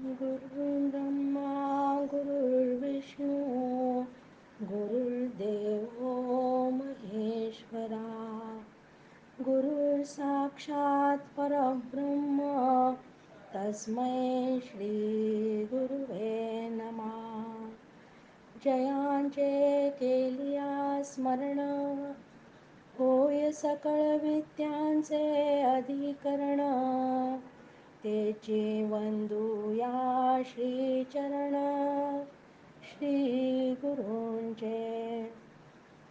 गुरुर्ब्रह्मा गुरुर्विष्णू गुरुर्देवो महेश्वरा गुरुर् साक्षात् परब्रह्म तस्मै श्री गुरुवे नमः. जयांचे केलिया स्मरण होय सकळ विद्यांचे अधिकरण तेची वंदूया श्रीचरण श्री गुरूंचे.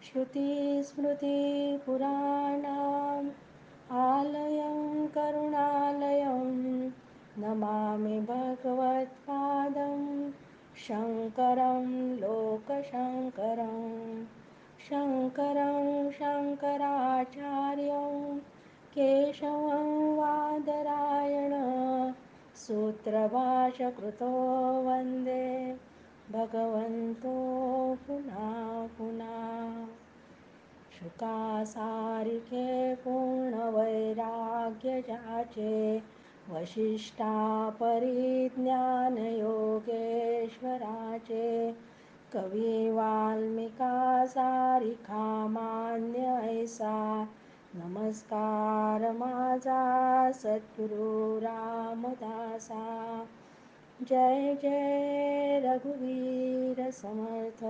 श्रुती स्मृती पुराणाम् आलयं करुणालयं नमामि भगवत्पादं शङ्करं लोकशङ्करं. शङ्करं शङ्कराचार्यं केशवं वादरायण सूत्रभाष्यकृतो वन्दे भगवन्तो पुनः पुनः. शुकासारिके पूर्णवैराग्य जाचे वशिष्ठा परिज्ञान योगेश्वराचे कवी वाल्मिका सारिखा मान्य ऐसा नमस्कार माझा सद्गुरु रामदासा. जय जय रघुवीर समर्थ.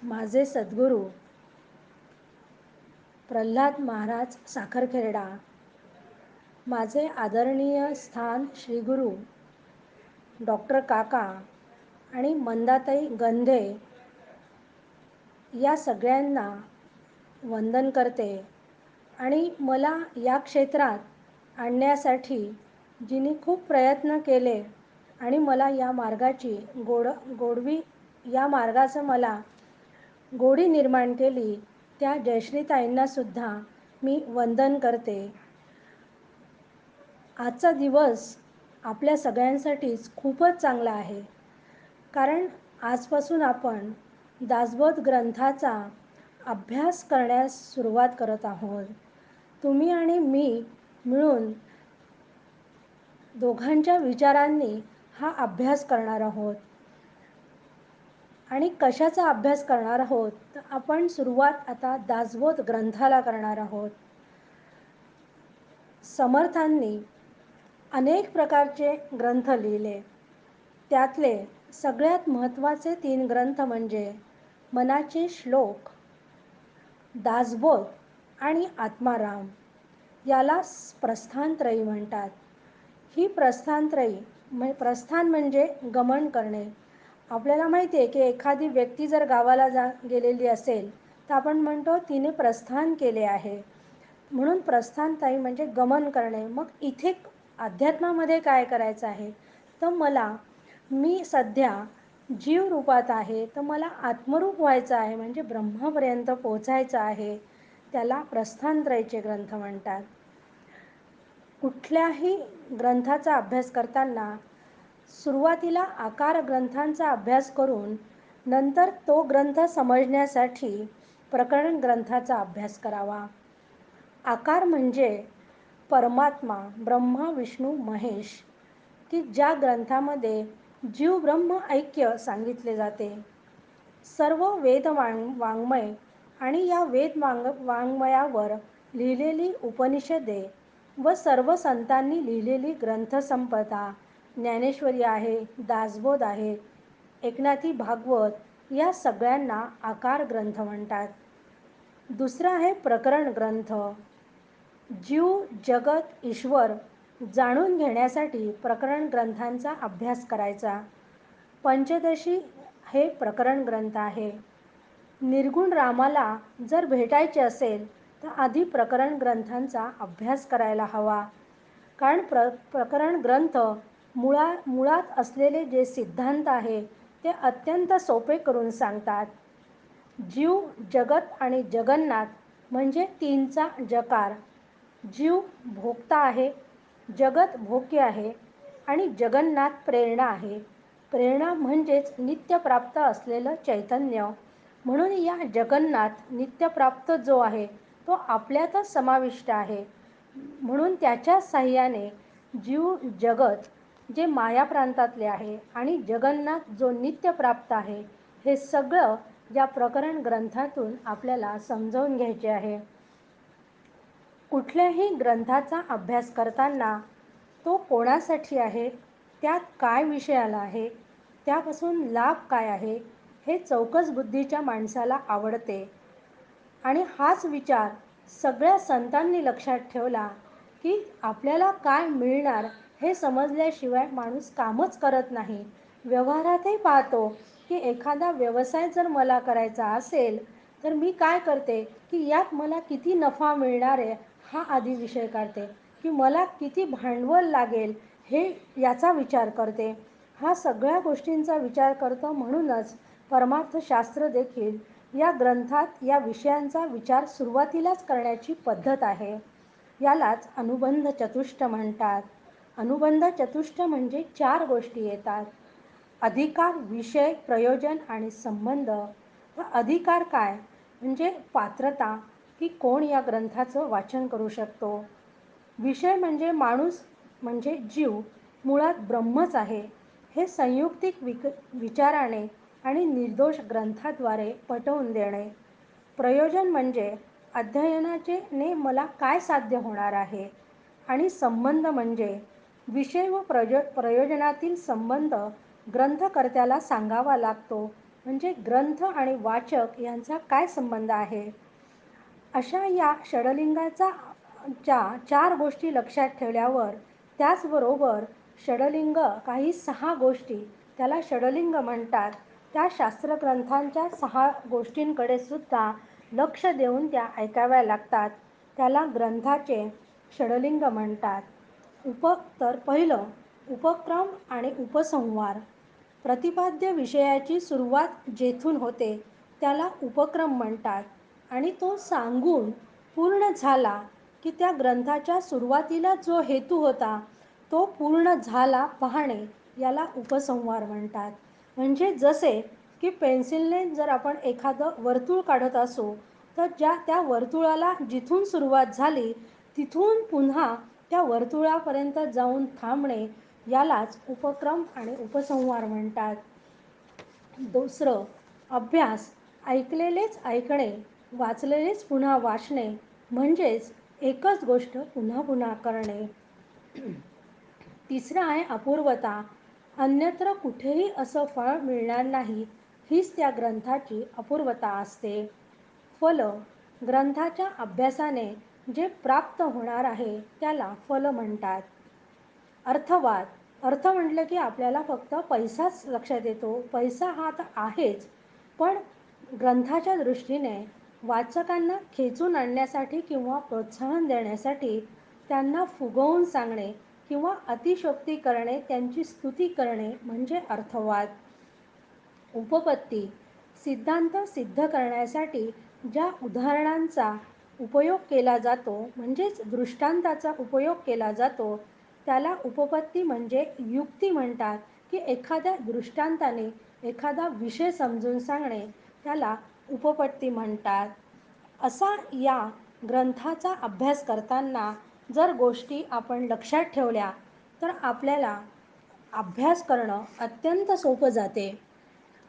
माझे सद्गुरू प्रल्हाद महाराज साखरखेर्डा, माझे आदरणीय स्थान श्रीगुरू डॉक्टर काका आणि मंदाताई गंधे या सगळ्यांना वंदन करते. आणि मला या क्षेत्रात आणण्यासाठी जिनी खूप प्रयत्न केले आणि मला या मार्गाची गोडवी या मार्गाचं मला गोडी निर्माण केली त्या जयश्रीताईंना सुद्धा मी वंदन करते. आजचा दिवस आपल्या सगळ्यांसाठीच खूपच चांगला आहे, कारण आजपासून आपण दासबोध ग्रंथाचा अभ्यास करण्यास सुरुवात करत आहोत. तुम्ही आणि मी मिळून दोघांच्या विचारांनी हा अभ्यास करणार आहोत. आणि कशाचा अभ्यास करणार आहोत तर आपण सुरुवात आता दासबोध ग्रंथाला करणार आहोत. समर्थांनी अनेक प्रकारचे ग्रंथ लिहिले. त्यातले सगळ्यात महत्त्वाचे 3 ग्रंथ म्हणजे मनाचे श्लोक, दासबोध आणि आत्माराम. याला प्रस्थानत्रयी म्हणतात. ही प्रस्थानत्रयी प्रस्थान म्हणजे गमन करणे. आपल्याला माहिती आहे की एखादी व्यक्ती जर गावाला गेलेली असेल तर आपण म्हणतो तिने प्रस्थान केले आहे. म्हणून प्रस्थानत्रयी म्हणजे गमन करणे. मग इथे अध्यात्मामध्ये काय करायचं आहे तर मी सध्या जीव रूपात आहे तर मला आत्मरूप व्हायचं आहे, म्हणजे ब्रह्मापर्यंत पोचायचं आहे. त्याला प्रस्थानत्रयीचे ग्रंथ म्हणतात. कुठल्याही ग्रंथाचा अभ्यास करताना सुरुवातीला आकार ग्रंथांचा अभ्यास करून नंतर तो ग्रंथ समजण्यासाठी प्रकरण ग्रंथाचा अभ्यास करावा. आकार म्हणजे परमात्मा ब्रह्मा विष्णू महेश, की ज्या ग्रंथामध्ये जीव ब्रह्म ऐक्य सांगितले जाते. सर्व वेद वाङ्मय आणि या वेद वाङ्मयावर लिहिलेली उपनिषदे व सर्व संतांनी लिहिलेली ग्रंथसंपदा, ज्ञानेश्वरी आहे, दासबोध आहे, एकनाथी भागवत, या सगळ्यांना आकार ग्रंथ म्हणतात. दुसरा आहे प्रकरण ग्रंथ. जीव जगत ईश्वर जाणून घेण्यासाठी प्रकरण ग्रंथांचा अभ्यास करायचा. पंचदशी हे प्रकरण ग्रंथ आहे. निर्गुण रामाला जर भेटायचे असेल तर आधी प्रकरण ग्रंथांचा अभ्यास करायला हवा, कारण प्रकरण ग्रंथ मुळात असलेले जे सिद्धांत आहे ते अत्यंत सोपे करून सांगतात. जीव जगत आणि जगन्नाथ म्हणजे 3चा जकार. जीव भोक्ता आहे, जगत भोग्य आहे आणि जगन्नाथ प्रेरणा आहे. प्रेरणा म्हणजेच नित्यप्राप्त असलेलं चैतन्य. म्हणून या जगन्नाथ नित्यप्राप्त जो आहे तो आपल्यातच समाविष्ट आहे. म्हणून त्याच्या साह्याने जीव जगत जे माया प्रांतातले आहे आणि जगन्नाथ जो नित्य प्राप्त आहे, हे सगळं या प्रकरण ग्रंथातून आपल्याला समजावून घ्यायचे आहे. कुठल्याही ग्रंथाचा अभ्यास करताना तो कोणासाठी आहे, त्यात काय विषय आला आहे, त्यापासून लाभ काय आहे, हे चौकस बुद्धीच्या माणसाला आवडते. आणि हाच विचार सगळ्या संतांनी लक्षात ठेवला की आपल्याला काय मिळणार हे समजल्याशिवाय माणूस कामच करत नाही. व्यवहारातही पाहतो की एखादा व्यवसाय जर मला करायचा असेल तर मी काय करते की यात मला किती नफा मिळणार आहे हा आधी विषय काढते, की मला किती भांडवल लागेल हे याचा विचार करते. हा सगळ्या गोष्टींचा विचार करतो. म्हणूनच परमार्थशास्त्र देखील या ग्रंथात या विषयांचा विचार सुरुवातीलाच करण्याची पद्धत आहे. यालाच अनुबंध चतुष्ट म्हणतात. अनुबंध चतुष्ट म्हणजे 4 गोष्टी येतात: अधिकार, विषय, प्रयोजन आणि संबंध. तर अधिकार काय म्हणजे पात्रता, की कोण या ग्रंथाचं वाचन करू शकतो. विषय म्हणजे माणूस म्हणजे जीव मुळात ब्रह्मच आहे हे संयुक्तिक विचाराने आणि निर्दोष ग्रंथाद्वारे पटवून देणे. प्रयोजन म्हणजे अध्ययनाने मला काय साध्य होणार आहे. आणि संबंध म्हणजे विषय व प्रयोजनातील संबंध ग्रंथकर्त्याला सांगावा लागतो. म्हणजे ग्रंथ आणि वाचक यांचा काय संबंध आहे. अशा या षडलिंगाचा 4 गोष्टी लक्षात ठेवल्यावर त्याचबरोबर षडलिंग काही 6 गोष्टी त्याला षडलिंग म्हणतात. त्या शास्त्रग्रंथांच्या 6 गोष्टींकडे सुद्धा लक्ष देऊन त्या ऐकाव्या लागतात. त्याला ग्रंथाचे षडलिंग म्हणतात. तर पहिलं उपक्रम आणि उपसंहार. प्रतिपाद्य विषयाची सुरुवात जेथून होते त्याला उपक्रम म्हणतात. आणि तो सांगून पूर्ण झाला की त्या ग्रंथाच्या सुरुवातीला जो हेतू होता तो पूर्ण झाला पाहणे याला उपसंहार म्हणतात. म्हणजे जसे की पेन्सिलने जर आपण एखादं वर्तुळ काढत असू तर त्या वर्तुळाला जिथून सुरुवात झाली तिथून पुन्हा त्या वर्तुळापर्यंत जाऊन थांबणे यालाच उपक्रम आणि उपसंहार म्हणतात. दुसरं अभ्यास. ऐकलेलेच ऐकणे, वाचलेलेच पुन्हा वाचणे म्हणजेच एकच गोष्ट पुन्हा पुन्हा करणे. तिसरं आहे अपूर्वता. अन्यत्र कुठेही असं फळ मिळणार नाही हीच त्या ग्रंथाची अपूर्वता असते. फल. ग्रंथाच्या अभ्यासाने जे प्राप्त होणार आहे त्याला फल म्हणतात. अर्थवाद. अर्थ म्हटलं की आपल्याला फक्त पैसाच लक्षात येतो. पैसा हा तर आहेच, पण ग्रंथाच्या दृष्टीने वाचकांना खेचून आणण्यासाठी किंवा प्रोत्साहन देण्यासाठी त्यांना फुगवून सांगणे किंवा अतिशयोक्ती करणे, त्यांची स्तुती करणे म्हणजे अर्थवाद. उपपत्ती. सिद्धांत सिद्ध करण्यासाठी ज्या उदाहरणांचा उपयोग केला जातो म्हणजेच दृष्टांताचा उपयोग केला जातो त्याला उपपत्ती म्हणजे युक्ती म्हणतात. की एखाद्या दृष्टांताने एखादा विषय समजून सांगणे त्याला उपपत्ती म्हणतात. असा या ग्रंथाचा अभ्यास करताना जर गोष्टी आपण लक्षात ठेवल्या तर आपल्याला अभ्यास करणं अत्यंत सोपं जाते.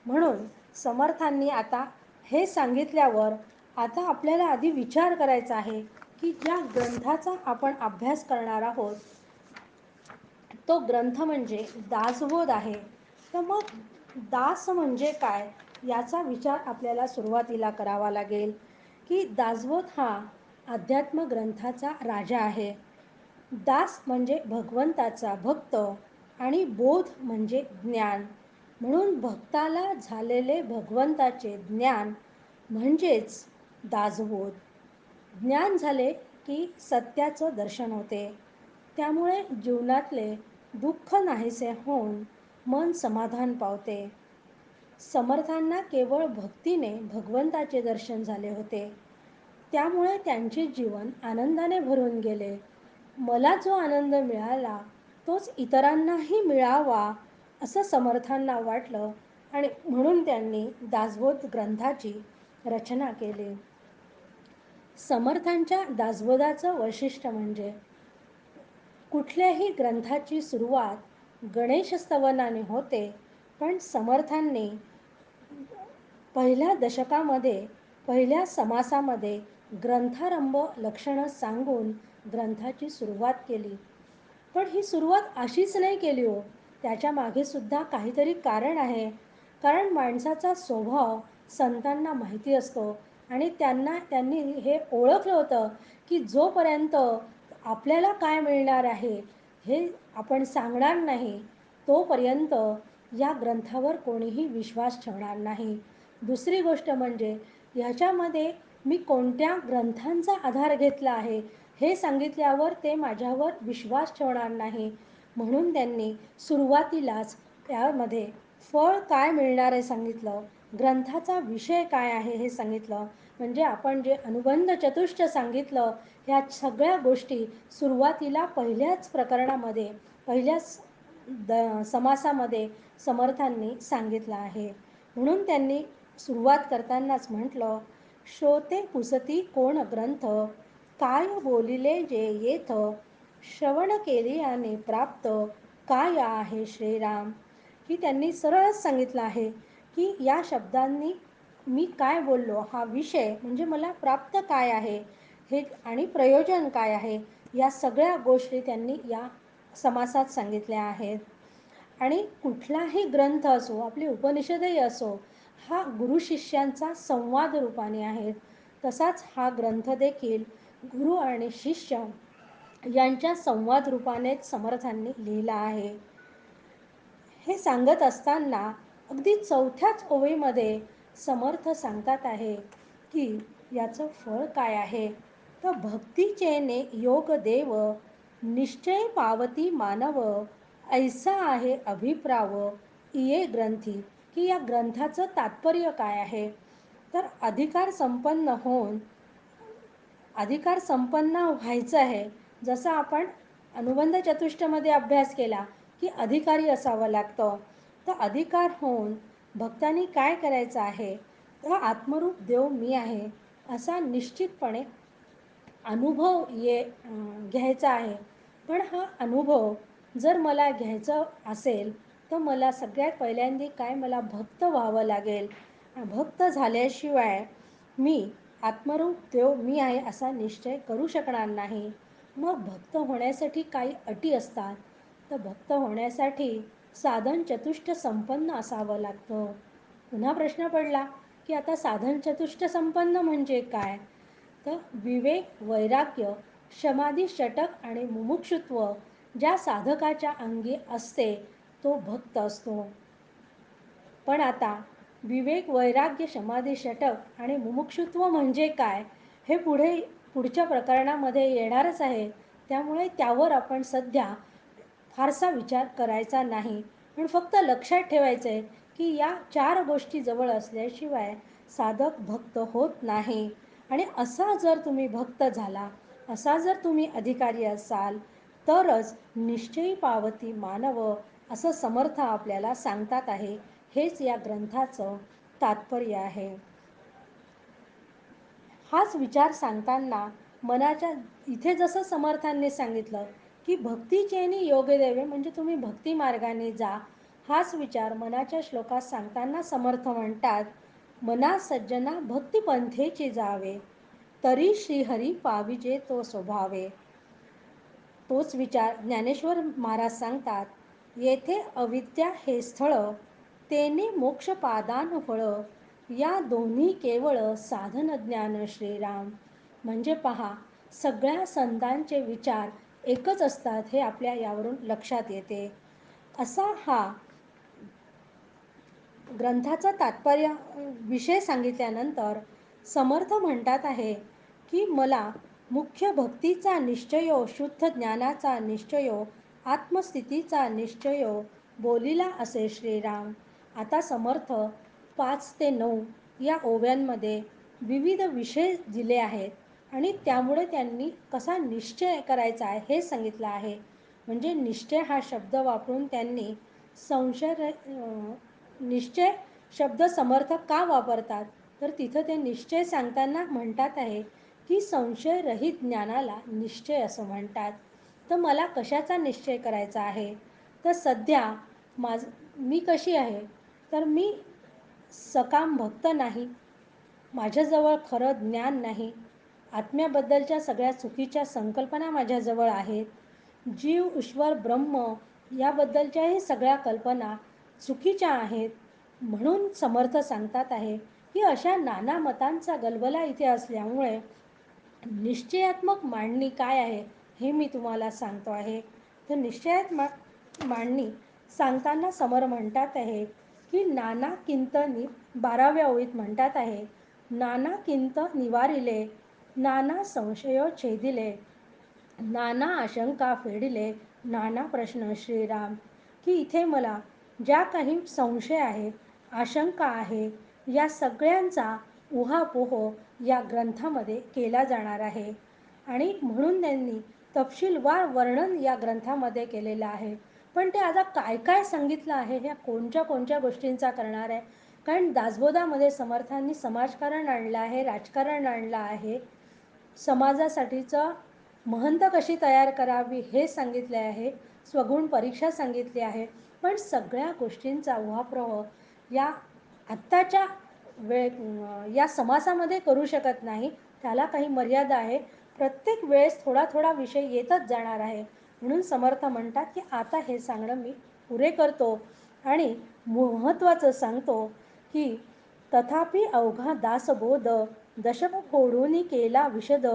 म्हणून समर्थांनी आता हे सांगितल्यावर आता आपल्याला आधी विचार करायचा आहे की ज्या ग्रंथाचा आपण अभ्यास करणार आहोत तो ग्रंथ म्हणजे दासबोध आहे. तर मग दास म्हणजे काय याचा विचार आपल्याला सुरुवातीला करावा लागेल. की दासबोध हा अध्यात्म ग्रंथाचा राजा आहे. दास म्हणजे भगवंताचा भक्त आणि बोध म्हणजे ज्ञान. म्हणून भक्ताला झालेले भगवंताचे ज्ञान म्हणजेच दासबोध. ज्ञान झाले की सत्याचं दर्शन होते. त्यामुळे जीवनातले दुःख नाहीसे होऊन मन समाधान पावते. समर्थांना केवळ भक्तीने भगवंताचे दर्शन झाले होते. त्यामुळे त्यांचे जीवन आनंदाने भरून गेले. मला जो आनंद मिळाला तोच इतरांनाही मिळावा असं समर्थांना वाटलं आणि म्हणून त्यांनी दासबोध ग्रंथाची रचना केली. समर्थांच्या दासबोधाचं वैशिष्ट्य म्हणजे कुठल्याही ग्रंथाची सुरुवात गणेशस्तवनाने होते, पण समर्थांनी पहिल्या दशकामध्ये पहिल्या समासामध्ये ग्रंथारंभ लक्षणं सांगून ग्रंथाची सुरुवात केली. पण ही सुरुवात अशीच नाही केली हो. त्याच्या मागे सुद्धा काहीतरी कारण आहे. कारण माणसाचा स्वभाव संतांना माहिती असतो आणि त्यांनी हे ओळखलं होतं, की जोपर्यंत आपल्याला काय मिळणार आहे हे आपण सांगणार नाही, तोपर्यंत या ग्रंथावर कोणीही विश्वास ठेवणार नाही. दुसरी गोष्ट म्हणजे ह्याच्यामध्ये मी कोणत्या ग्रंथांचा आधार घेतला आहे हे सांगितल्यावर ते माझ्यावर विश्वास ठेवणार नाही. म्हणून त्यांनी सुरुवातीलाच त्यामध्ये फळ काय मिळणार आहे सांगितलं, ग्रंथाचा विषय काय आहे हे सांगितलं. म्हणजे आपण जे अनुबंध चतुष्ट सांगितलं, ह्या सगळ्या गोष्टी सुरुवातीला पहिल्याच प्रकरणामध्ये पहिल्याच समासामध्ये समर्थांनी सांगितलं आहे. म्हणून त्यांनी सुरुवात करतानाच म्हटलं, श्रोते पुसती कोण ग्रंथ, काय बोलिले जे येथ, श्रवण केली आणि प्राप्त, काय आहे श्रीराम. की त्यांनी सरळच सांगितलं आहे की या शब्दांनी मी काय बोललो हा विषय म्हणजे मला प्राप्त काय आहे हे आणि प्रयोजन काय आहे, या सगळ्या गोष्टी त्यांनी या समासात सांगितल्या आहेत. आणि कुठलाही ग्रंथ असो, आपली उपनिषदही असो, हा गुरु शिष्यांचा संवाद रूपाने आहेत. तसाच हा ग्रंथ देखील गुरु आणि शिष्य यांच्या संवाद रूपानेच समर्थांनी लिहिला आहे. हे सांगत असताना अगदी चौथ्याच ओळीमध्ये समर्थ सांगतात आहे की याचं फळ काय आहे. तर भक्तीचेने योग देव, निश्चय पावती मानव, ऐसा आहे अभिप्राव इये ग्रंथी. की या ग्रंथाचं तात्पर्य काय आहे. तर अधिकार संपन्न व्हायचं आहे. जसं आपण अनुबंध चतुष्टमध्ये अभ्यास केला की अधिकारी असावं लागतं. तर अधिकार होऊन भक्तांनी काय करायचं आहे, तर आत्मरूप देव मी आहे असा निश्चितपणे अनुभव घ्यायचा आहे. पण हा अनुभव जर मला घ्यायचा असेल तर मला सगळ्यात पहिल्यांदा काय, मला भक्त व्हावं लागेल. भक्त झाल्याशिवाय मी आत्मरूप देव मी आहे असा निश्चय करू शकणार नाही. मग भक्त होण्यासाठी काही अटी असतात. तर भक्त होण्यासाठी साधन चतुष्ट संपन्न असावं लागतं. पुन्हा प्रश्न पडला की आता साधन चतुष्ट संपन्न म्हणजे काय. तर विवेक, वैराग्य, समाधी, षटक आणि मुमुक्षुत्व ज्या साधकाच्या अंगी असते तो भक्त असतो. पण आता विवेक, वैराग्य, समाधी, षटक आणि मुमुक्षुत्व म्हणजे काय हे पुढच्या प्रकरणामध्ये येणारच आहे. त्यामुळे त्यावर आपण सध्या फारसा विचार करायचा नाही. पण फक्त लक्षात ठेवायचं आहे की या 4 गोष्टी जवळ असल्याशिवाय साधक भक्त होत नाही. आणि असा जर तुम्ही भक्त झाला, असा जर तुम्ही अधिकारी असाल तरच निश्चयी पावती मानव असं समर्थ आपल्याला सांगतात आहे. हेच या ग्रंथाचं तात्पर्य आहे. हाच विचार सांगताना मनाच्या इथे जसं समर्थांनी सांगितलं की भक्तीचेनी योग देवे म्हणजे तुम्ही भक्ती मार्गाने जा, हाच विचार मनाच्या श्लोकात सांगताना समर्थ म्हणतात, मना सज्जना भक्तिपंथेची जावे, तरी श्रीहरी पाविजे तो स्वभावे. तोच विचार ज्ञानेश्वर महाराज सांगतात, येथे अविद्या हे स्थळ, तेने मोक्षपादान फळ, या दोन्ही केवळ साधन ज्ञान श्रीराम. म्हणजे पहा, सगळ्या संतांचे विचार एकच असतात हे आपल्या यावरून लक्षात येते. असा हा ग्रंथाचा तात्पर्य विषय सांगितल्यानंतर समर्थ म्हणतात आहे की मला मुख्य भक्तीचा निश्चयो, शुद्ध ज्ञानाचा निश्चयो, आत्मस्थितीचा निश्चयो बोलिला असे श्रीराम. आता समर्थ 5 ते 9 या ओव्यांमध्ये विविध विषय दिले आहेत आणि त्यामुळे त्यांनी कसा निश्चय करायचा आहे हे सांगितलं आहे. म्हणजे निश्चय हा शब्द वापरून त्यांनी निश्चय शब्द समर्थ का वापरतात, तर तिथं ते निश्चय सांगताना म्हणतात आहे की संशयरहित ज्ञानाला निश्चय असं म्हणतात. तर मला कशाचा निश्चय करायचा आहे? तर सध्या मी कशी आहे? तर मी सकाम भक्त नाही. माझ्याजवळ खरं ज्ञान नाही. आत्म्याबद्दलच्या सगळ्या चुकीच्या संकल्पना माझ्याजवळ आहेत. जीव, ईश्वर, ब्रह्म याबद्दलच्याही सगळ्या कल्पना चुकीच्या आहेत. म्हणून समर्थ सांगतात आहे की अशा नाना मतांचा गलबला इथे असल्यामुळे निश्चयात्मक मांडणी काय आहे हे मी तुम्हाला सांगतो आहे. तर निश्चयात्मक मांडणी सांगताना समर म्हणतात आहे की नाना किंत 12व्या ओळीत म्हणतात आहे, नाना किंत निवारिले, नाना संशयो छेदिले, नाना आशंका फेडिले, नाना प्रश्न श्रीराम. की इथे मला ज्या काही संशय आहे, आशंका आहे, या सगळ्यांचा उहापोह या ग्रंथामध्ये केला जाणार आहे. आणि म्हणून त्यांनी तपशीलवार वर्णन या ग्रंथामध्ये केलेलं आहे. पण ते आता काय काय सांगितलं आहे, ह्या कोणत्या कोणत्या गोष्टींचा करणार आहे. कारण दासबोधामध्ये समर्थांनी समाजकारण आणलं आहे, राजकारण आणलं आहे, समाजासाठीचं महंत कशी तयार करावी हे सांगितले आहे, स्वगुण परीक्षा सांगितली आहे. पण सगळ्या गोष्टींचा उहापोह या आत्ताच्या या समासामध्ये करू शकत नाही. त्याला काही मर्यादा आहे. प्रत्येक वेळेस थोडा थोडा विषय येतच जाणार आहे. म्हणून समर्थ म्हणतात की आता हे सांगणं मी पुरे करतो आणि महत्त्वाचं सांगतो की तथापि अवघा दासबोध दशक फोडून केला विशद,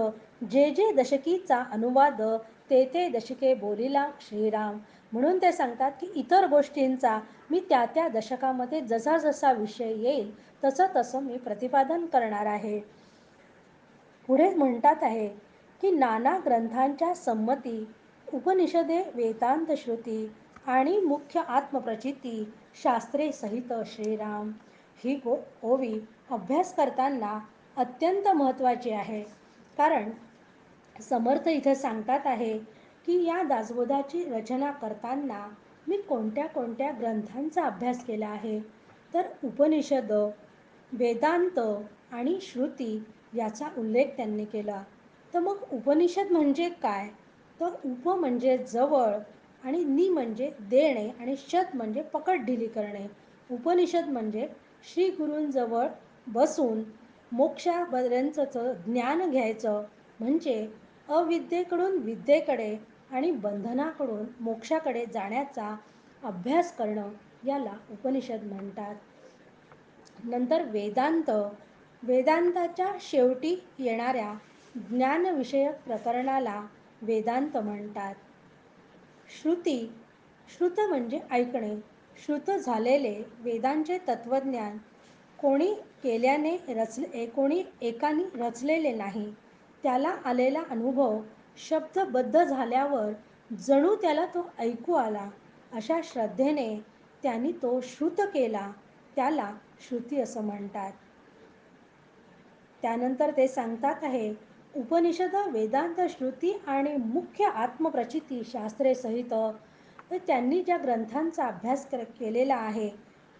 जे जे दशकीचा अनुवाद ते ते दशके बोलिला श्रीराम. म्हणून ते सांगतात की इतर गोष्टींचा मी त्या त्या दशकामध्ये जसा जसा विषय येईल तसं तसं मी प्रतिपादन करणार आहे. पुढे म्हणतात आहे की नाना ग्रंथांच्या संमती, उपनिषदे, वेदांत श्रुती आणि मुख्य आत्मप्रचिती शास्त्रे सहित श्रीराम. ही ओवी अभ्यास करताना अत्यंत महत्त्वाची आहे. कारण समर्थ इथे सांगतात आहे की या दासबोधाची रचना करताना मी कोणत्या कोणत्या ग्रंथांचा अभ्यास केला आहे. तर उपनिषद, वेदांत आणि श्रुती याचा उल्लेख त्यांनी केला. तर मग उपनिषद म्हणजे काय? तर उप म्हणजे जवळ आणि नि म्हणजे देणे आणि शत म्हणजे पकड ढिली करणे. उपनिषद म्हणजे श्री गुरूंजवळ बसून मोक्षापर्यंतचं ज्ञान घ्यायचं, म्हणजे अविद्येकडून विद्येकडे आणि बंधनाकडून मोक्षाकडे जाण्याचा अभ्यास करणं याला उपनिषद म्हणतात. नंतर वेदांत, वेदांताच्या शेवटी येणाऱ्या ज्ञानविषयक प्रकरणाला वेदांत म्हणतात. श्रुती, श्रुत म्हणजे ऐकणे, श्रुत झालेले वेदांचे तत्त्वज्ञान कोणी केल्याने कोणी एकाने रचलेले नाही. त्याला आलेला अनुभव शब्दबद्ध झाल्यावर जणू त्याला तो ऐकू आला, अशा श्रद्धेने त्यांनी तो श्रुत केला, त्याला श्रुती असं म्हणतात. त्यानंतर ते सांगतात आहे उपनिषद, वेदांत, श्रुती आणि मुख्य आत्मप्रचिती शास्त्रे सहित. तर त्यांनी ज्या ग्रंथांचा अभ्यास केलेला आहे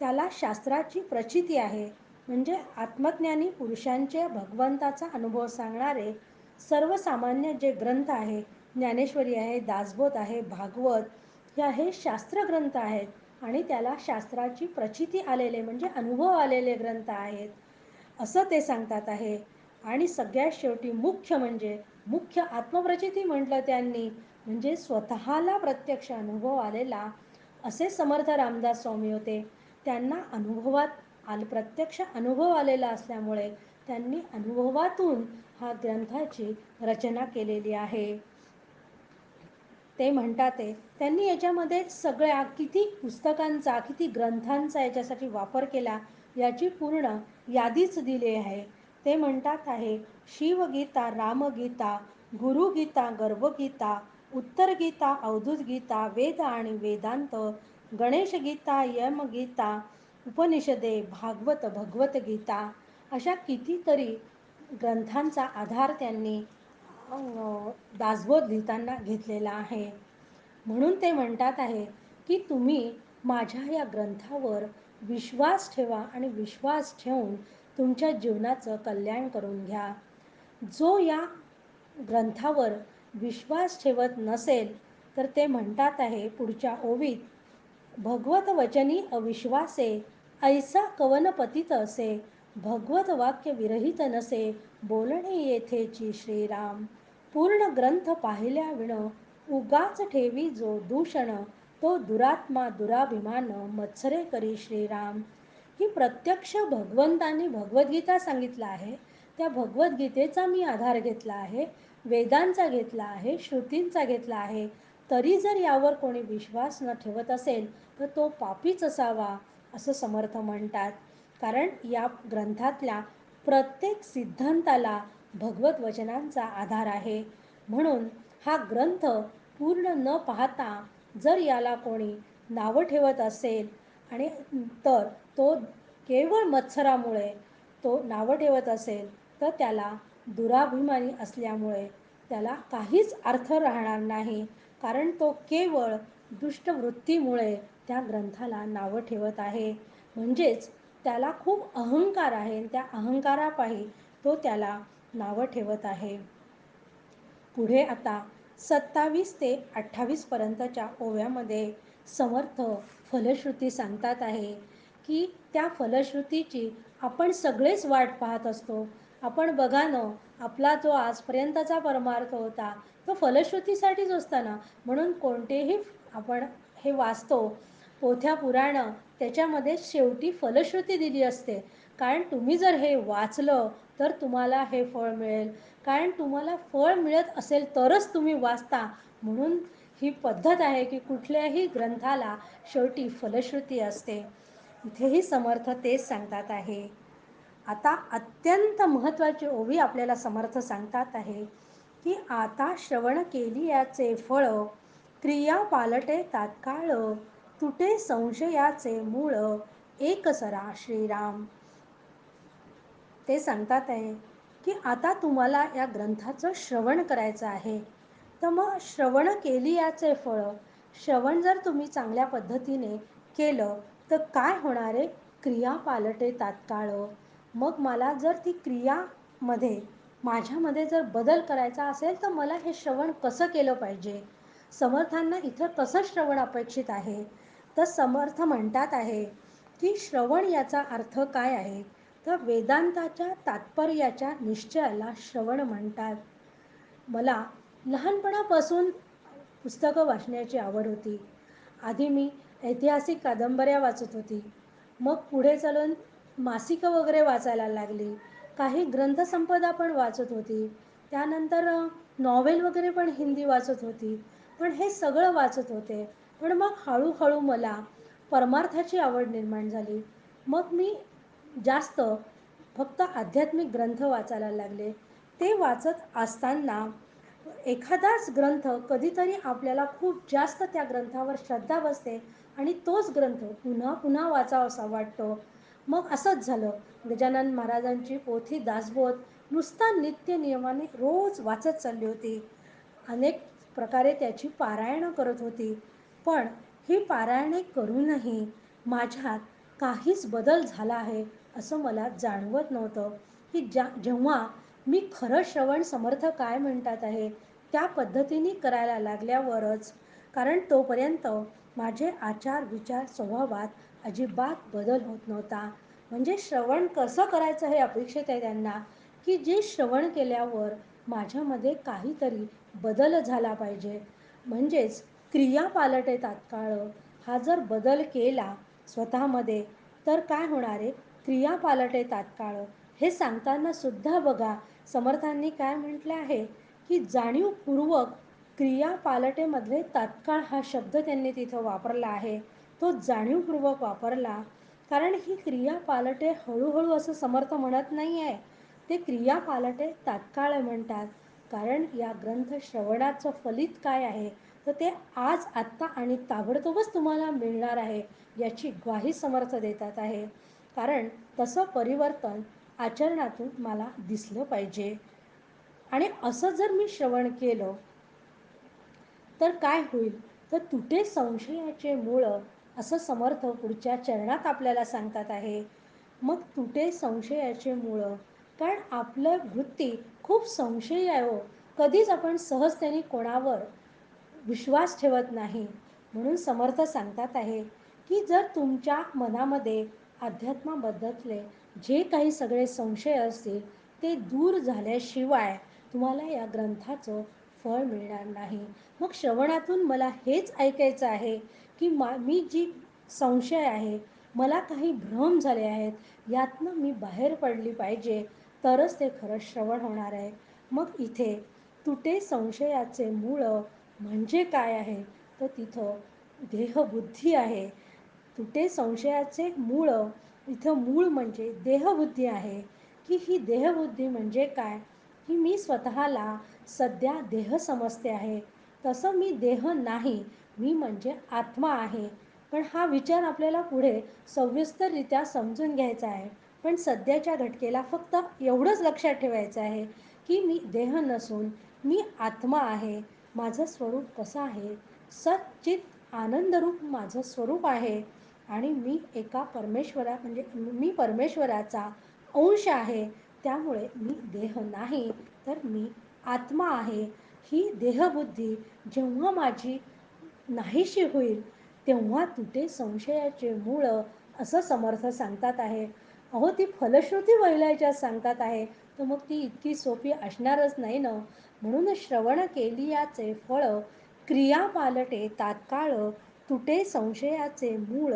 त्याला शास्त्राची प्रचिती आहे. म्हणजे आत्मज्ञानी पुरुषांचे भगवंताचा अनुभव सांगणारे सर्वसामान्य जे ग्रंथ आहे, ज्ञानेश्वरी आहे, दासबोध आहे, भागवत, हे शास्त्रग्रंथ आहेत आणि त्याला शास्त्राची प्रचिती आलेले म्हणजे अनुभव आलेले ग्रंथ आहेत असं ते सांगतात आहे. आणि सगळ्यात शेवटी मुख्य म्हणजे मुख्य आत्मप्रचिती म्हटलं त्यांनी, म्हणजे स्वतःला प्रत्यक्ष अनुभव आलेला असे समर्थ रामदास स्वामी होते. त्यांना प्रत्यक्ष अनुभव आलेला असल्यामुळे त्यांनी अनुभवातून हा ग्रंथाची रचना केलेली आहे. ते म्हणतात त्यांनी याच्यामध्ये सगळ्या किती पुस्तकांचा, किती ग्रंथांचा याच्यासाठी वापर केला याची पूर्ण यादीच दिली आहे. ते म्हणतात आहे शिवगीता, रामगीता, गुरुगीता, गर्भगीता, उत्तर गीता, अवधूत गीता, वेद आणि वेदांत, गणेशगीता, यमगीता, उपनिषदे, भागवत, भगवद्गीता अशा कितीतरी ग्रंथांचा आधार त्यांनी दासबोध लिहिताना घेतलेला आहे. म्हणून ते म्हणतात आहे की तुम्ही माझ्या या ग्रंथावर विश्वास ठेवा आणि विश्वास ठेवून तुमच्या जीवनाचं कल्याण करून घ्या. जो या ग्रंथावर विश्वास ठेवत नसेल तर ते म्हणतात आहे पुढच्या ओवीत, भगवत वचनी अविश्वासे ऐसा कवन पतित असे, भगवत वाक्य विरहित नसे बोलणे येथेची श्रीराम. पूर्ण ग्रंथ पाहिल्या विण उगाच ठेवी जो दूषण, तो दुरात्मा दुराभिमान मत्सरे करी श्रीराम. ही प्रत्यक्ष भगवंतांनी भगवद्गीता सांगितलं आहे. त्या भगवद्गीतेचा मी आधार घेतला आहे, वेदांचा घेतला आहे, श्रुतींचा घेतला आहे. तरी जर यावर कोणी विश्वास न ठेवत असेल तर तो पापीच असावा असं समर्थ म्हणतात. कारण या ग्रंथातल्या प्रत्येक सिद्धांताला भगवत वचनांचा आधार आहे. म्हणून हा ग्रंथ पूर्ण न पाहता जर याला कोणी नावं ठेवत असेल आणि तर तो केवळ मत्सरामुळे तो नावं ठेवत असेल तर त्याला दुराभिमानी असल्यामुळे त्याला काहीच अर्थ राहणार नाही. कारण तो केवळ दुष्टवृत्तीमुळे त्या ग्रंथाला नावं ठेवत आहे. म्हणजेच त्याला खूप अहंकार आहे, त्या अहंकारापायी तो त्याला नावं ठेवत आहे. पुढे आता 27 ते 28 पर्यंतच्या ओव्यामध्ये समर्थ फलश्रुती सांगतात आहे की त्या फलश्रुतीची आपण सगळेच वाट पाहत असतो. आपण बघा ना, आपला जो आजपर्यंतचा परमार्थ होता तो फलश्रुतीसाठीच असताना. म्हणून कोणतेही आपण हे वाचतो पोथ्या पुराणं, त्याच्यामध्ये शेवटी फलश्रुती दिली असते. कारण तुम्ही जर हे वाचलं तर तुम्हाला हे फळ मिळेल. कारण तुम्हाला फळ मिळत असेल तरच तुम्ही वाचता. म्हणून ही पद्धत आहे की कुठल्याही ग्रंथाला शेवटी फलश्रुती असते. इथेही समर्थ तेच सांगतात आहे. आता अत्यंत महत्त्वाची ओवी आपल्याला समर्थ सांगतात आहे की आता श्रवण केली याचे फळ, क्रिया पालटे तात्काळ, तुटे संशयाचे मूळ, एकसरा श्रीराम. ते सांगतात आहे की आता तुम्हाला या ग्रंथाचं श्रवण करायचं आहे. तर मग श्रवण केली याचे फळ, श्रवण जर तुम्ही चांगल्या पद्धतीने केलं तर काय होणार आहे, क्रिया पालटे तात्काळ. मग मला जर ती क्रियामध्ये माझ्यामध्ये जर बदल करायचा असेल तर मला हे श्रवण कसं केलं पाहिजे, समर्थांना इथं कसं श्रवण अपेक्षित आहे. तर समर्थ म्हणतात आहे की श्रवण याचा अर्थ काय आहे, तर वेदांताच्या तात्पर्याच्या निश्चयाला श्रवण म्हणतात. मला लहानपणापासून पुस्तकं वाचण्याची आवड होती. आधी मी ऐतिहासिक कादंबऱ्या वाचत होती. मग पुढे चालून मासिकं वगैरे वाचायला लागली. काही ग्रंथसंपदा पण वाचत होती. त्यानंतर नॉवेल वगैरे पण हिंदी वाचत होती. पण हे सगळं वाचत होते. पण मग हळूहळू मला परमार्थाची आवड निर्माण झाली. मग मी जास्त फक्त आध्यात्मिक ग्रंथ वाचायला लागले. ते वाचत असताना एखादाच ग्रंथ कधीतरी आपल्याला खूप जास्त त्या ग्रंथावर श्रद्धा बसते आणि तोच ग्रंथ पुन्हा पुन्हा वाचावासा वाटतो. मग असंच झालं. गजानन महाराजांची पोथी दासबोध नुसता नित्य नियमाने रोज वाचत चालली होती. अनेक प्रकारे त्याची पारायणं करत होती. पण ही पारायणे करूनही माझ्यात काहीच बदल झाला आहे असं मला जाणवत नव्हतं. की जेव्हा मी खरं श्रवण समर्थ काय म्हणतात आहे त्या पद्धतीने करायला लागल्यावरच, कारण तोपर्यंत माझे आचार विचार स्वभावात अजिबात बदल होत नव्हता. म्हणजे श्रवण कसं करायचं हे अपेक्षित आहे त्यांना, की जे श्रवण केल्यावर माझ्यामध्ये काहीतरी बदल झाला पाहिजे. म्हणजेच क्रिया पालटे तात्काळ. हा जर बदल केला स्वतःमध्ये तर काय होणार आहे, क्रिया पालटे तात्काळ. हे सांगताना सुद्धा बघा समर्थांनी काय म्हटलं आहे की जाणीवपूर्वक क्रिया पालटेमधले तात्काळ हा शब्द त्यांनी तिथं वापरला आहे. तो जाणीवपूर्वक वापरला. कारण ही क्रिया पालटे हळूहळू असं समर्थ म्हणत नाही आहे. ते क्रिया पालटे तात्काळ म्हणतात. कारण या ग्रंथ श्रवणाचं फलित काय आहे तर ते आज आत्ता आणि ताबडतोबच तुम्हाला मिळणार आहे याची ग्वाही समर्थ देतात आहे. कारण तसं परिवर्तन आचरणातून मला दिसलं पाहिजे. आणि असं जर मी श्रवण केलं तर काय होईल, तर तुटे संशयाचे मूळ असं समर्थ पुढच्या चरणात आपल्याला सांगतात आहे. मग तुटे संशयाचे मूळ कारण आपलं वृत्ती खूप संशयी आहे हो. कधीच आपण सहजतेने कोणावर विश्वास ठेवत नाही. म्हणून समर्थ सांगतात आहे, की जर तुमच्या मनामध्ये अध्यात्माबद्दलचे जे काही सगळे संशय असतील, ते दूर झाल्याशिवाय तुम्हाला या ग्रंथाचं फळ मिळणार नाही. मग श्रवणातून मला हेच ऐकायचं आहे, की मी जी संशय आहे, मला काही भ्रम झाले आहेत, यातनं मी बाहेर पडली पाहिजे, तरच ते खरं श्रवण होणार आहे. मग इथे तुटे संशयाचे मूळ म्हणजे काय आहे? तर तिथं देहबुद्धी आहे. तुटे संशयाचे मूळ, इथं मूळ म्हणजे देहबुद्धी आहे. की ही देहबुद्धी म्हणजे काय? की मी स्वतःला सध्या देह समजते आहे. तसं मी देह नाही, मी म्हणजे आत्मा आहे. पण हा विचार आपल्याला पुढे सविस्तररित्या समजून घ्यायचा आहे. पण सध्याच्या घटकेला फक्त एवढंच लक्षात ठेवायचं आहे, की मी देह नसून मी आत्मा आहे. माझं स्वरूप कसं आहे? सच्चित आनंदरूप माझं स्वरूप आहे. आणि मी एका म्हणजे मी परमेश्वराचा अंश आहे. त्यामुळे मी देह नाही, तर मी आत्मा आहे. ही देहबुद्धी जेव्हा माझी नाहीशी होईल, तेव्हा तुटे संशयाचे मूळ, असं समर्थ सांगतात आहे. अहो, ती फलश्रुती वहिलाच्या सांगतात आहे, तर मग ती इतकी सोपी असणारच नाही ना. म्हणून श्रवण केलियाचे फळ, क्रिया पालटे तात्काळ, तुटे संशयाचे मूळ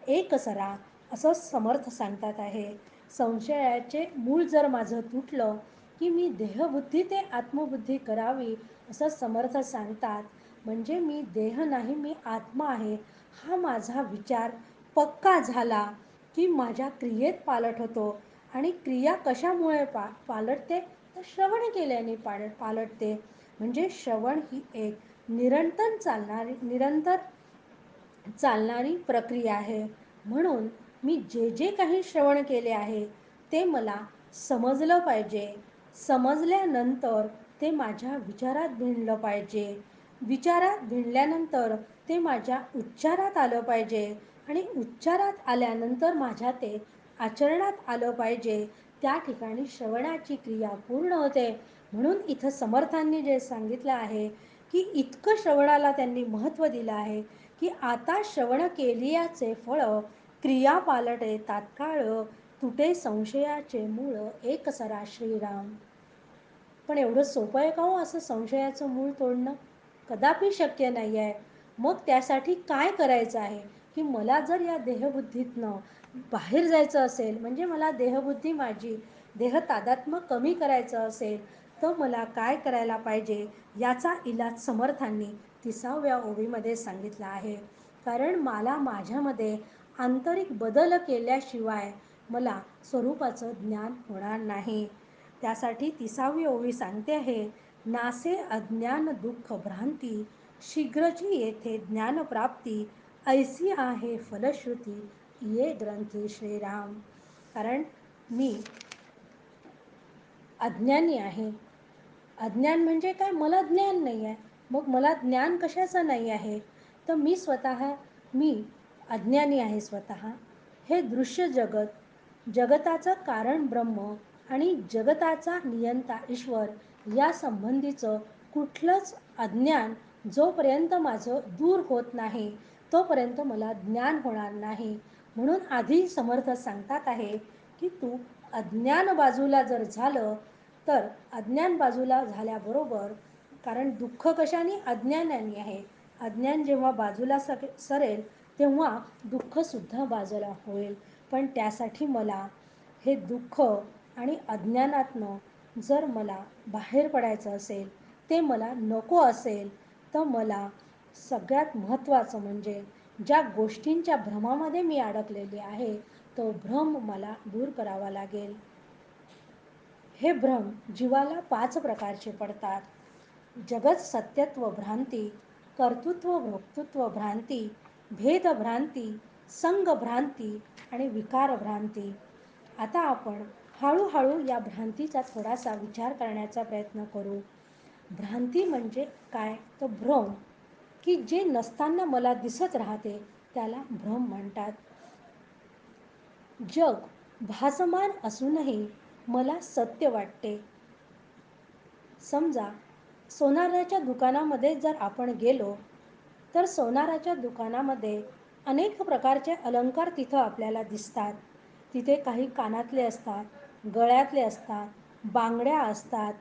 एक सरा, असं समर्थ सांगतात आहे. संशयाचे मूळ जर माझं तुटलं, की मी देहबुद्धी ते आत्मबुद्धी करावी, असं समर्थ सांगतात. म्हणजे मी देह नाही, मी आत्मा आहे, हा माझा विचार पक्का झाला, की माझ्या क्रियेत पालट होतो. आणि क्रिया कशामुळे पालटते? तर श्रवण केल्याने पालटते. म्हणजे श्रवण ही एक निरंतर चालणारी प्रक्रिया आहे. म्हणून मी जे जे काही श्रवण केले आहे, ते मला समजलं पाहिजे. समजल्यानंतर ते माझ्या विचारात भिनलं पाहिजे. विचारात भिनल्यानंतर ते माझ्या उच्चारात आलं पाहिजे. आणि उच्चारात आल्यानंतर माझ्या ते आचरणात आलं पाहिजे. त्या ठिकाणी श्रवणाची क्रिया पूर्ण होते. म्हणून इथं समर्थांनी जे सांगितलं आहे, की इतकं श्रवणाला त्यांनी महत्त्व दिलं आहे, की आता श्रवण केलियाचे फळ, क्रिया पालटे तात्काळ, तुटे संशयाचे मूळ एक सरा श्रीराम. पण एवढं सोपं आहे का हो असं संशयाचं मूळ तोडणं? कदापि शक्य नाही आहे. मग त्यासाठी काय करायचं आहे? की मला जर या देहबुद्धीतनं बाहेर जायचं असेल, म्हणजे मला देहबुद्धी माझी देह तादात्म्य कमी करायचं असेल, तर मला काय करायला पाहिजे? याचा इलाज समर्थांनी 30व्या ओवीमध्ये सांगितला आहे. कारण मला माझ्यामध्ये आंतरिक बदल केल्याशिवाय मला स्वरूपाचं ज्ञान होणार नाही. त्यासाठी 30वी ओवी सांगते आहे, नासे अज्ञान दुःख भ्रांती, शीघ्रची येथे ज्ञानप्राप्ती, ऐसी आहे फलश्रुती, ये ग्रंथी श्रीराम. कारण मी अज्ञानी आहे. अज्ञान म्हणजे काय? मला ज्ञान नाही आहे. मग मला ज्ञान कशाचं नाही आहे? तर मी अज्ञानी आहे स्वतः. हे दृश्य जगत, जगताचं कारण ब्रह्म आणि जगताचा नियंता ईश्वर, या संबंधीचं कुठलंच अज्ञान जोपर्यंत माझं दूर होत नाही, तोपर्यंत मला ज्ञान होणार नाही. म्हणून आधी समर्थ सांगतात आहे, की तू अज्ञान बाजूला जर झालं, तर अज्ञान बाजूला झाल्याबरोबर, कारण दुःख कशाने? अज्ञानाने आहे. अज्ञान जेव्हा बाजूला सरेल, तेव्हा दुःखसुद्धा बाजूला होईल. पण त्यासाठी मला हे दुःख आणि अज्ञानातनं जर मला बाहेर पडायचं असेल, ते मला नको असेल, तर मला सगळ्यात महत्त्वाचं म्हणजे ज्या गोष्टींच्या भ्रमामध्ये मी अडकलेली आहे, तो भ्रम मला दूर करावा लागेल. हे भ्रम जीवाला 5 प्रकारचे पडतात. जगत सत्यत्व भ्रांती, कर्तृत्व भोक्तृत्व भ्रांती, भेदभ्रांती, संघभ्रांती आणि विकारभ्रांती. आता आपण हळूहळू या भ्रांतीचा थोडासा विचार करण्याचा प्रयत्न करू. भ्रांती म्हणजे काय? तर भ्रम, की जे नसताना मला दिसत राहते, त्याला भ्रम म्हणतात. जग भासमान असूनही मला सत्य वाटते. समजा सोनाराच्या दुकानामध्ये जर आपण गेलो, तर सोनाराच्या दुकानामध्ये अनेक प्रकारचे अलंकार तिथं आपल्याला दिसतात. तिथे काही कानातले असतात, गळ्यातले असतात, बांगड्या असतात.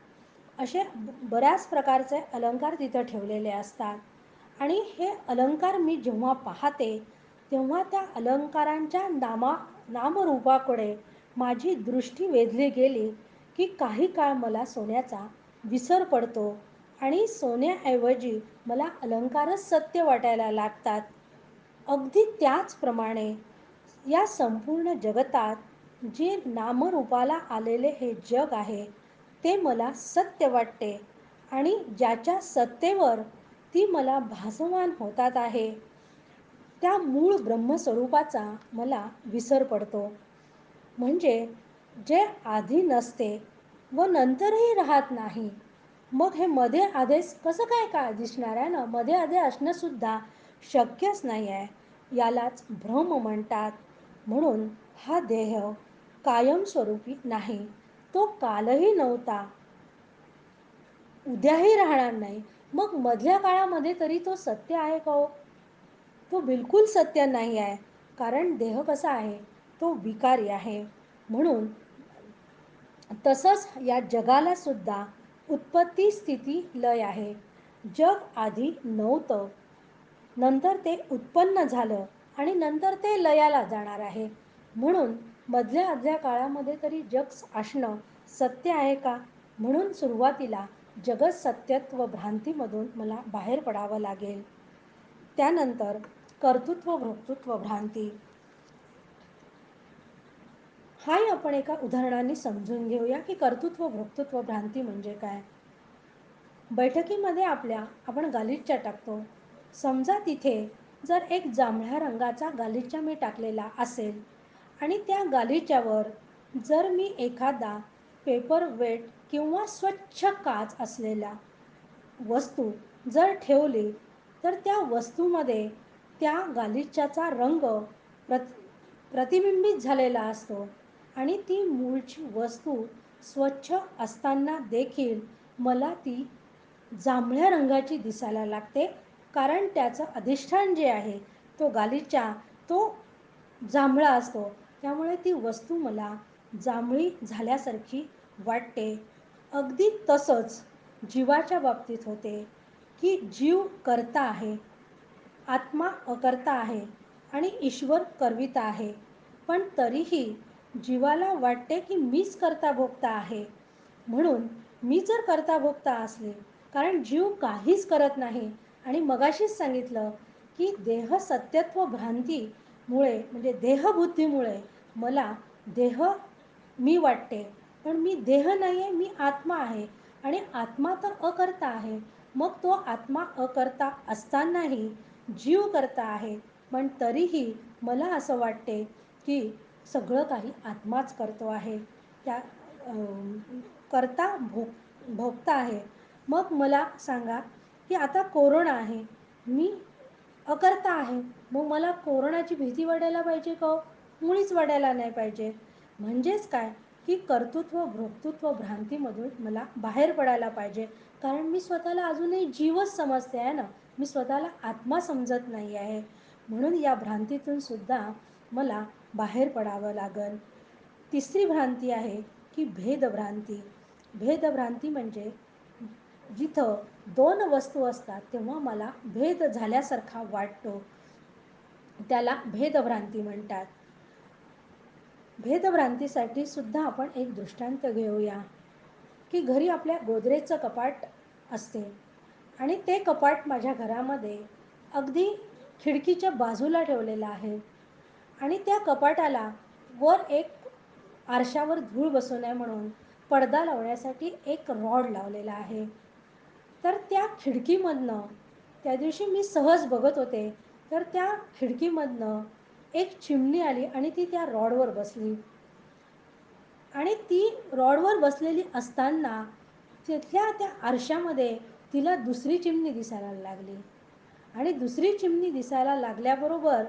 असे बऱ्याच प्रकारचे अलंकार तिथं ठेवलेले असतात. आणि हे अलंकार मी जेव्हा पाहते, तेव्हा त्या अलंकारांच्या नामरूपाकडे माझी दृष्टी वेधली गेली, की काही काळ मला सोन्याचा विसर पडतो आणि सोन्याऐवजी मला अलंकारच सत्य वाटायला लागतात. अगदी त्याचप्रमाणे या संपूर्ण जगतात जे नामरूपाला आलेले हे जग आहे, ते मला सत्य वाटते आणि ज्याच्या सत्तेवर ती मला भासमान होतात आहे, त्या मूळ ब्रह्मस्वरूपाचा मला विसर पडतो. म्हणजे जे आधी नसते व नंतरही राहत नाही. मग हे मध्ये आधेच कसं काय काय दिसणार आहे ना? मध्ये आधे असणंसुद्धा शक्यच नाही आहे. यालाच भ्रम म्हणतात. म्हणून हा देह कायमस्वरूपी नाही. तो कालही नव्हता, उद्याही राहणार नाही. मग मधल्या काळामध्ये तरी तो सत्य आहे का हो? तो बिलकुल सत्य नाही आहे. कारण देह कसा आहे? तो विकारी आहे. म्हणून तसंच या जगाला सुद्धा उत्पत्ती, स्थिती, लय आहे. जग आधी नव्हतं. नंतर ते उत्पन्न झालं आणि नंतर ते लयाला जाणार आहे. म्हणून मधल्या अधल्या काळामध्ये तरी जग असणं सत्य आहे का? म्हणून सुरुवातीला जगत सत्यत्व भ्रांतीमधून मला बाहेर पडावं लागेल. त्यानंतर कर्तृत्व भोक्तृत्व भ्रांती. हाही आपण एका उदाहरणाने समजून घेऊया की कर्तृत्व भोक्तृत्व भ्रांती म्हणजे काय. बैठकीमध्ये आपण गालिचा टाकतो. समजा तिथे जर एक जांभळ्या रंगाचा गालिचा मी टाकलेला असेल आणि त्या गालिच्यावर जर मी एखादा पेपर वेट किंवा स्वच्छ काच असलेला वस्तू जर ठेवली, तर त्या वस्तूमध्ये त्या गालिच्याचा रंग प्रत प्रतिबिंबित झालेला असतो आणि ती मूळची वस्तू स्वच्छ असताना देखील मला ती जांभळ्या रंगाची दिसायला लागते. कारण त्याचं अधिष्ठान जे आहे, तो गालिचा तो जांभळा असतो. त्यामुळे ती वस्तू मला जांभळी झाल्यासारखी वाटते. अगदी तसंच जीवाच्या बाबतीत होते, की जीव कर्ता आहे, आत्मा अकर्ता आहे आणि ईश्वर कर्विता आहे. पण तरीही जीवाला वाटते की मीच कर्ता भोगता आहे. म्हणून मी जर कर्ता भोगता असले, कारण जीव काहीच करत नाही आणि मगाशीच सांगितलं की देह सत्यत्व भ्रांतीमुळे म्हणजे देहबुद्धीमुळे मला देह मी वाटते. पण मी देह नाही आहे, मी आत्मा आहे आणि आत्मा तर अकर्ता आहे. मग तो आत्मा अकर्ता असतानाही जीव करता आहे. पण तरीही मला असं वाटते की सगळं काही आत्माच करतो आहे. त्या करता भोगता आहे. मग मला सांगा की आता कोरोना आहे, मी अकर्ता आहे. मग मला कोरोनाची भीती वाटायला पाहिजे का हो? मुळीच वाटायला नाही पाहिजे. म्हणजेच काय की कर्तृत्व भोक्तृत्व भ्रांतीमधून मला बाहेर पडायला पाहिजे. कारण मी स्वतःला अजूनही जीवच समजते आहे ना, मी स्वतःला आत्मा समजत नाही आहे. म्हणून या भ्रांतीतून सुद्धा मला बाहेर पडावं लागेल. तिसरी भ्रांती आहे की भेदभ्रांती. भेदभ्रांती म्हणजे जिथं दोन वस्तू असतात तेव्हा मला भेद झाल्यासारखा वाटतो, त्याला भेदभ्रांती म्हणतात. भेदभ्रांतीसाठी सुद्धा आपण एक दृष्टांत घेऊया की घरी आपल्या गोदरेजचं कपाट असते आणि ते कपाट माझ्या घरामध्ये अगदी खिडकीच्या बाजूला ठेवलेलं आहे आणि त्या कपाटाला वर एक आरशावर धूळ बसू नये म्हणून पडदा लावण्यासाठी एक रॉड लावलेला आहे. तर त्या खिडकीमधनं त्या दिवशी मी सहज बघत होते, तर त्या खिडकीमधनं एक चिमणी आली आणि ती त्या रॉडवर बसली आणि ती रॉडवर बसलेली असताना तिथल्या त्या आरशामध्ये तिला दुसरी चिमणी दिसायला लागली आणि दुसरी चिमणी दिसायला लागल्याबरोबर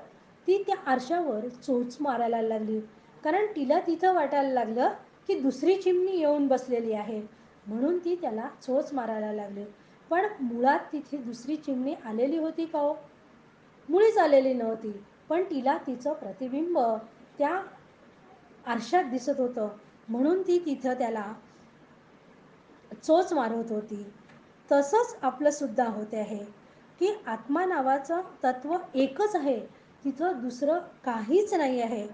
ती त्या आरशावर चोच मारायला लागली. कारण तिला तिथं वाटायला लागलं की दुसरी चिमणी येऊन बसलेली आहे म्हणून ती त्याला चोच मारायला लागली. पण मुळात तिथे दुसरी चिमणी आलेली होती का हो? मुळीच आलेली नव्हती. पण तिला तिचं प्रतिबिंब त्या आरशात दिसत होतं म्हणून ती तिथं त्याला चोच मारत होती. तसंच आपलं सुद्धा होते आहे की आत्मा नावाचं तत्व एकच आहे, तिथं दुसरं काहीच नाही आहे.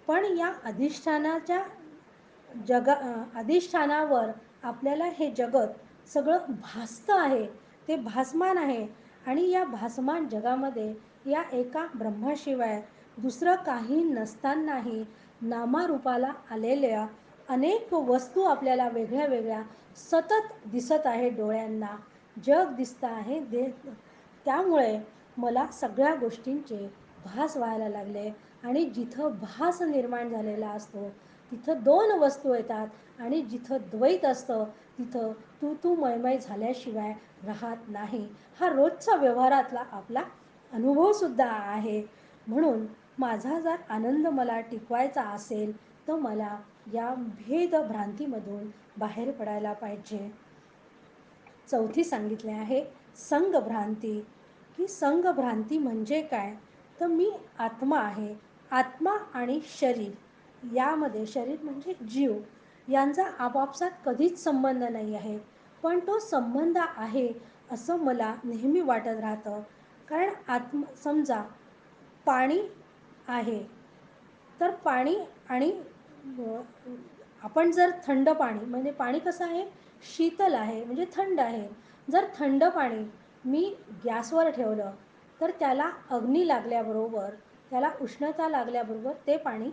पण या अधिष्ठानाच्या अधिष्ठानावर आपल्याला हे जगत सगळं भासतं आहे, ते भासमान आहे. आणि या भासमान जगामध्ये या एका ब्रह्माशिवाय दुसरं काही नसतानाही नामारूपाला आलेल्या अनेक वस्तू आपल्याला वेगळ्या वेगळ्या सतत दिसत आहे डोळ्यांना. जग दिसतं आहे त्यामुळे मला सगळ्या गोष्टींचे भास व्हायला लागले. आणि जिथं भास निर्माण झालेला असतो तिथं दोन वस्तू येतात आणि जिथं द्वैत असतं तिथं तू मयमय झाल्याशिवाय राहत नाही. हा रोजचा व्यवहारातला आपला अनुभवसुद्धा आहे. म्हणून माझा जर आनंद मला टिकवायचा असेल तर मला या भेदभ्रांतीमधून बाहेर पडायला पाहिजे. चौथी सांगितले आहे संघभ्रांती. की संघभ्रांती म्हणजे काय? तर मी आत्मा आहे. आत्मा आणि शरीर यामध्ये, शरीर म्हणजे जीव, यांचा आपापसात कधीच संबंध नाही आहे. पण तो संबंध आहे असं मला नेहमी वाटत राहतं. कारण समजा पाणी आहे तर पाणी आणि आपण जर थंड पाणी, म्हणजे पाणी कसं आहे, शीतल आहे म्हणजे थंड आहे. जर थंड पाणी मी गॅसवर ठेवलं तर त्याला अग्नी लागल्याबरोबर, त्याला उष्णता लागल्याबरोबर ते पाणी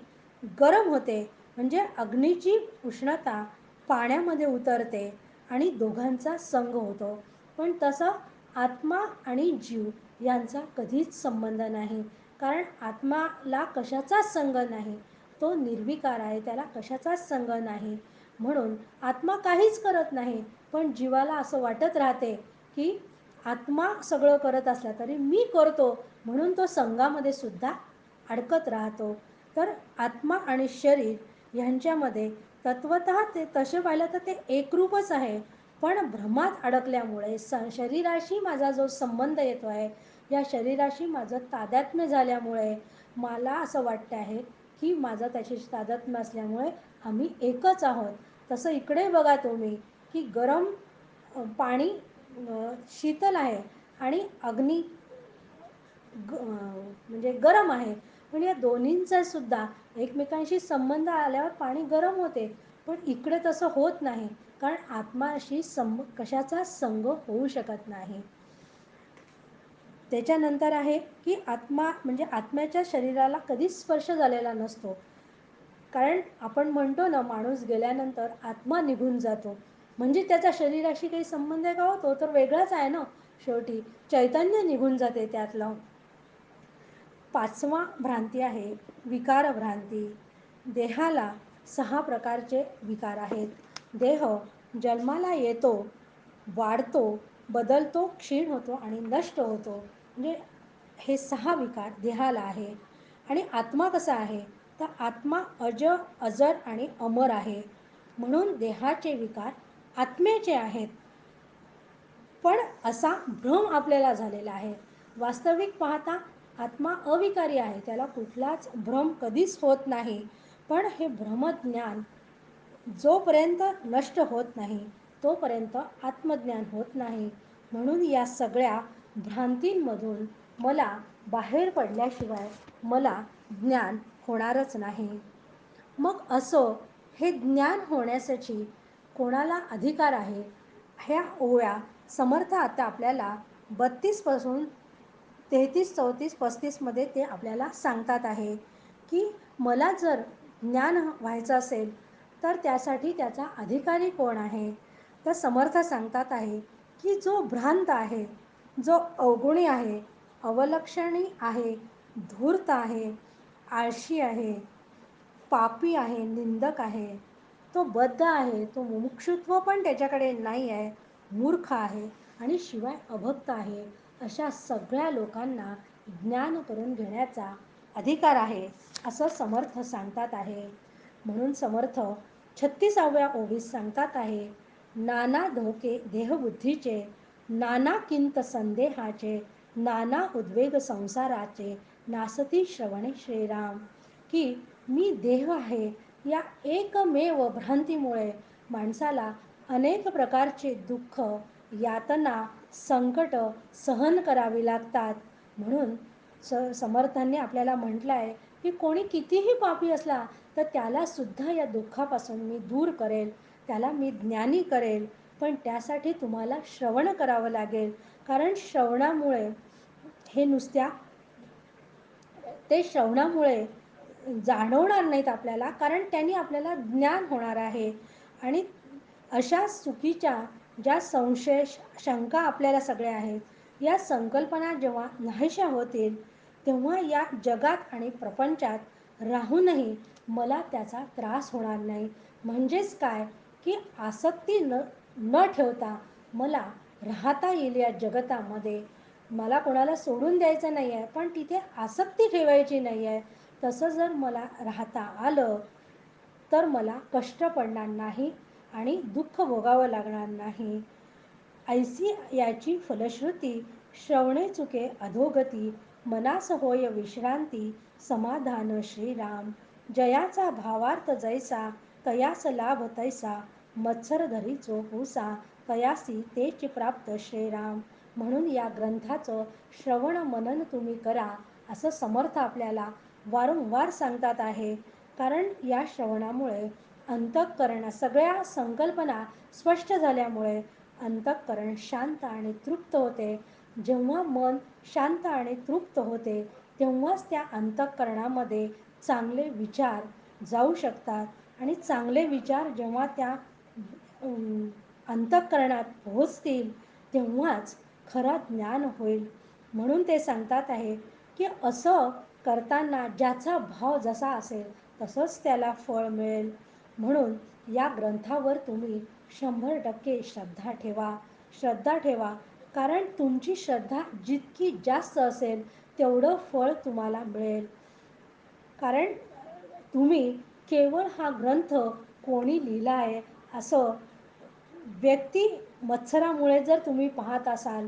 गरम होते. म्हणजे अग्नीची उष्णता पाण्यामध्ये उतरते आणि दोघांचा संग होतो. पण तसं आत्मा आणि जीव यांचा कधीच संबंध नाही. कारण आत्माला कशाचाच संग नाही, तो निर्विकार आहे, त्याला कशाचाच संग नाही. म्हणून आत्मा काहीच करत नाही. पण जीवाला असं वाटत राहते की आत्मा सगळं करत असला तरी मी करतो, म्हणून तो संघामध्ये सुद्धा अडकत राहतो. तर आत्मा आणि शरीर यांच्यामध्ये तत्वतः ते तसे पाहिलं तर ते एकरूपच आहे. पण भ्रमात अडकल्यामुळे शरीराशी माझा जो संबंध येतो आहे, या शरीराशी माझं तादात्म्य झाल्यामुळे मला असं वाटतं आहे की माझं त्याच्याशी तादात्म्य असल्यामुळे आम्ही एकच आहोत. तसं इकडे बघा तुम्ही की गरम पाणी शीतल आहे आणि अग्नी म्हणजे गरम आहे. पण या दोन्हींचा सुद्धा एकमेकांशी संबंध आल्यावर पाणी गरम होते. पण इकडे तसं होत नाही. कारण आत्माशी कशाचा संग होऊ शकत नाही. त्याच्यानंतर आहे की आत्मा म्हणजे आत्म्याच्या शरीराला कधीच स्पर्श झालेला नसतो. कारण आपण म्हणतो ना, माणूस गेल्यानंतर आत्मा निघून जातो. म्हणजे त्याचा शरीराशी काही संबंध आहे का हो? तो तर वेगळाच आहे ना. शेवटी चैतन्य निघून जाते त्यातलं. पाचवा भ्रांती आहे विकार भ्रांती. देहाला 6 प्रकारचे विकार आहेत. देह जन्माला येतो, वाढतो, बदलतो, क्षीण होतो आणि नष्ट होतो. म्हणजे हे 6 विकार देहाला आहे. आणि आत्मा कसा आहे, तर आत्मा अजर आणि अमर आहे. म्हणून देहाचे विकार आत्म्याचे आहेत. पण असा भ्रम आपल्याला झालेला आहे. वास्तविक पाहता आत्मा अविकारी आहे, त्याला कुठलाच भ्रम कधीच होत नाही. पण हे भ्रमज्ञान जोपर्यंत नष्ट होत नाही तोपर्यंत आत्मज्ञान होत नाही. म्हणून या सगळ्या भ्रांतींमधून मला बाहेर पडल्याशिवाय मला ज्ञान होणारच नाही. मग असं हे ज्ञान होण्यासाठी कोणाला अधिकार आहे? ह्या ओव्या समर्थ आता आपल्याला 32 33, 34, 35मध्ये ते आपल्याला सांगतात आहे की मला जर ज्ञान व्हायचं असेल तर त्यासाठी त्याचा अधिकारी कोण आहे? तर समर्थ सांगतात आहे की जो भ्रांत आहे, जो अवगुणी आहे, अवलक्षणी आहे, धूर्त आहे, आळशी आहे, पापी आहे, निंदक आहे, तो बद्ध आहे, तो मुमुक्षुत्व पण त्याच्याकडे नाही आहे, मूर्ख आहे आणि शिवाय अभक्त आहे, अशा सगळ्या लोकांना ज्ञान करून घेण्याचा अधिकार आहे असं समर्थ सांगतात आहे. म्हणून समर्थ 36व्या ओवीत सांगतात आहे, नाना धोके देहबुद्धीचे, नाना किंत संदेहाचे, नाना उद्वेग संसाराचे, नासती श्रवणे श्रीराम. की मी देह आहे या एकमेव भ्रांतीमुळे माणसाला अनेक प्रकारचे दुःख, यातना, संकट सहन करावी लागतात. म्हणून समर्थांनी आपल्याला म्हटलं आहे की कोणी कितीही पापी असला तर त्यालासुद्धा या दुःखापासून मी दूर करेल, त्याला मी ज्ञानी करेल. पण त्यासाठी तुम्हाला श्रवण करावं लागेल, कारण श्रवणामुळे हे नुसत्या ते श्रवणामुळे जाणवणार नाहीत आपल्याला, कारण त्यांनी आपल्याला ज्ञान होणार आहे. आणि अशा चुकीच्या ज्या संशय शंका आपल्याला सगळ्या आहेत या संकल्पना जेव्हा नाहीशा होतील तेव्हा या जगात आणि प्रपंचात राहूनही मला त्याचा त्रास होणार नाही. म्हणजेच काय की आसक्ती न ठेवता मला राहता येईल या जगतामध्ये. मला कोणाला सोडून द्यायचं नाही आहे, पण तिथे आसक्ती ठेवायची नाही आहे. तसं जर मला राहता आलं तर मला कष्ट पडणार नाही आणि दुःख भोगावं लागणार नाही. ऐसी याची फलश्रुती श्रवणे चुके अधोगती, मनास होय विश्रांती, समाधान श्रीराम. जयाचा भावार्थ जैसा, तयास लाभ तैसा, मत्सर धरी चोपूसा, तयासी तेच प्राप्त श्रीराम. म्हणून या ग्रंथाचं श्रवण मनन तुम्ही करा असं समर्थ आपल्याला वारंवार सांगतात आहे. कारण या श्रवणामुळे अंतःकरण सगळ्या संकल्पना स्पष्ट झाल्यामुळे अंतःकरण शांत आणि तृप्त होते. जेव्हा मन शांत आणि तृप्त होते तेव्हाच त्या अंतःकरणामध्ये चांगले विचार जाऊ शकतात. आणि चांगले विचार जेव्हा त्या अंतःकरणात पोहोचतील तेव्हाच खरं ज्ञान होईल. म्हणून ते सांगतात आहे की असं करताना ज्याचा भाव जसा असेल तसंच त्याला फळ मिळेल. म्हणून या ग्रंथावर तुम्ही 100% श्रद्धा ठेवा. कारण तुमची श्रद्धा जितकी जास्त असेल तेवढं फळ तुम्हाला मिळेल. कारण तुम्ही केवळ हा ग्रंथ कोणी लिहिला आहे असं व्यक्ती मत्सरामुळे जर तुम्ही पाहत असाल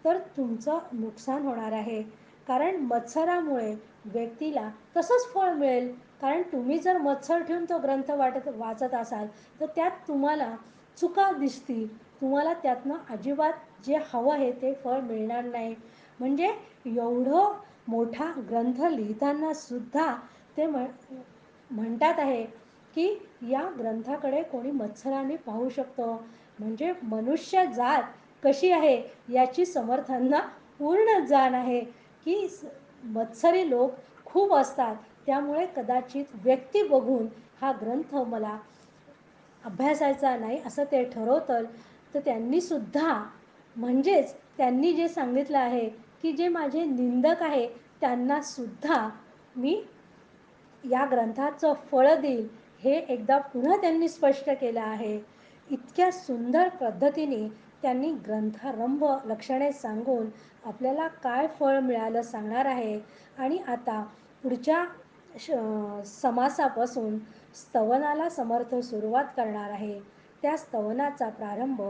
तर तुमचं नुकसान होणार आहे. कारण मत्सरामुळे व्यक्तीला तसंच फळ मिळेल. कारण तुम्ही जर मत्सर ठेवून तो ग्रंथ वाचत असाल तर त्यात तुम्हाला चुका दिसतील, तुम्हाला त्यातनं अजिबात जे हवं आहे ते फळ मिळणार नाही. म्हणजे एवढं मोठा ग्रंथ लिहिताना सुद्धा ते म्हणतात आहे की या ग्रंथाकडे कोणी मत्सराने पाहू शकतो. म्हणजे मनुष्य जात कशी आहे याची समर्थांना पूर्ण जाण आहे की मत्सरी लोक खूप असतात. त्यामुळे कदाचित व्यक्ती बघून हा ग्रंथ मला अभ्यासायचा नाही असं ते ठरवतं. तर त्यांनीसुद्धा म्हणजेच त्यांनी जे सांगितलं आहे की जे माझे निंदक आहे त्यांनासुद्धा मी या ग्रंथाचं फळ देईल हे एकदा पुन्हा त्यांनी स्पष्ट केलं आहे. इतक्या सुंदर पद्धतीने त्यांनी ग्रंथारंभ लक्षणे सांगून आपल्याला काय फळ मिळालं सांगणार आहे. आणि आता पुढच्या समासापासून स्तवनाला समर्थ सुरुवात करणार आहे. त्या स्तवनाचा प्रारंभ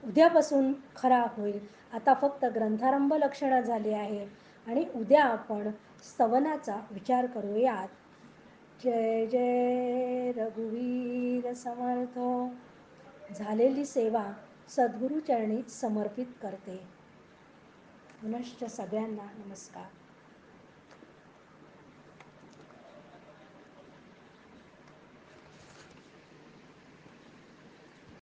उद्यापासून खरा होईल. आता फक्त ग्रंथारंभ लक्षणं झाली आहे आणि उद्या आपण स्तवनाचा विचार करूयात. जय जय रघुवीर समर्थ. झालेली सेवा सद्गुरूचरणी समर्पित करते. पुनश्च सगळ्यांना नमस्कार.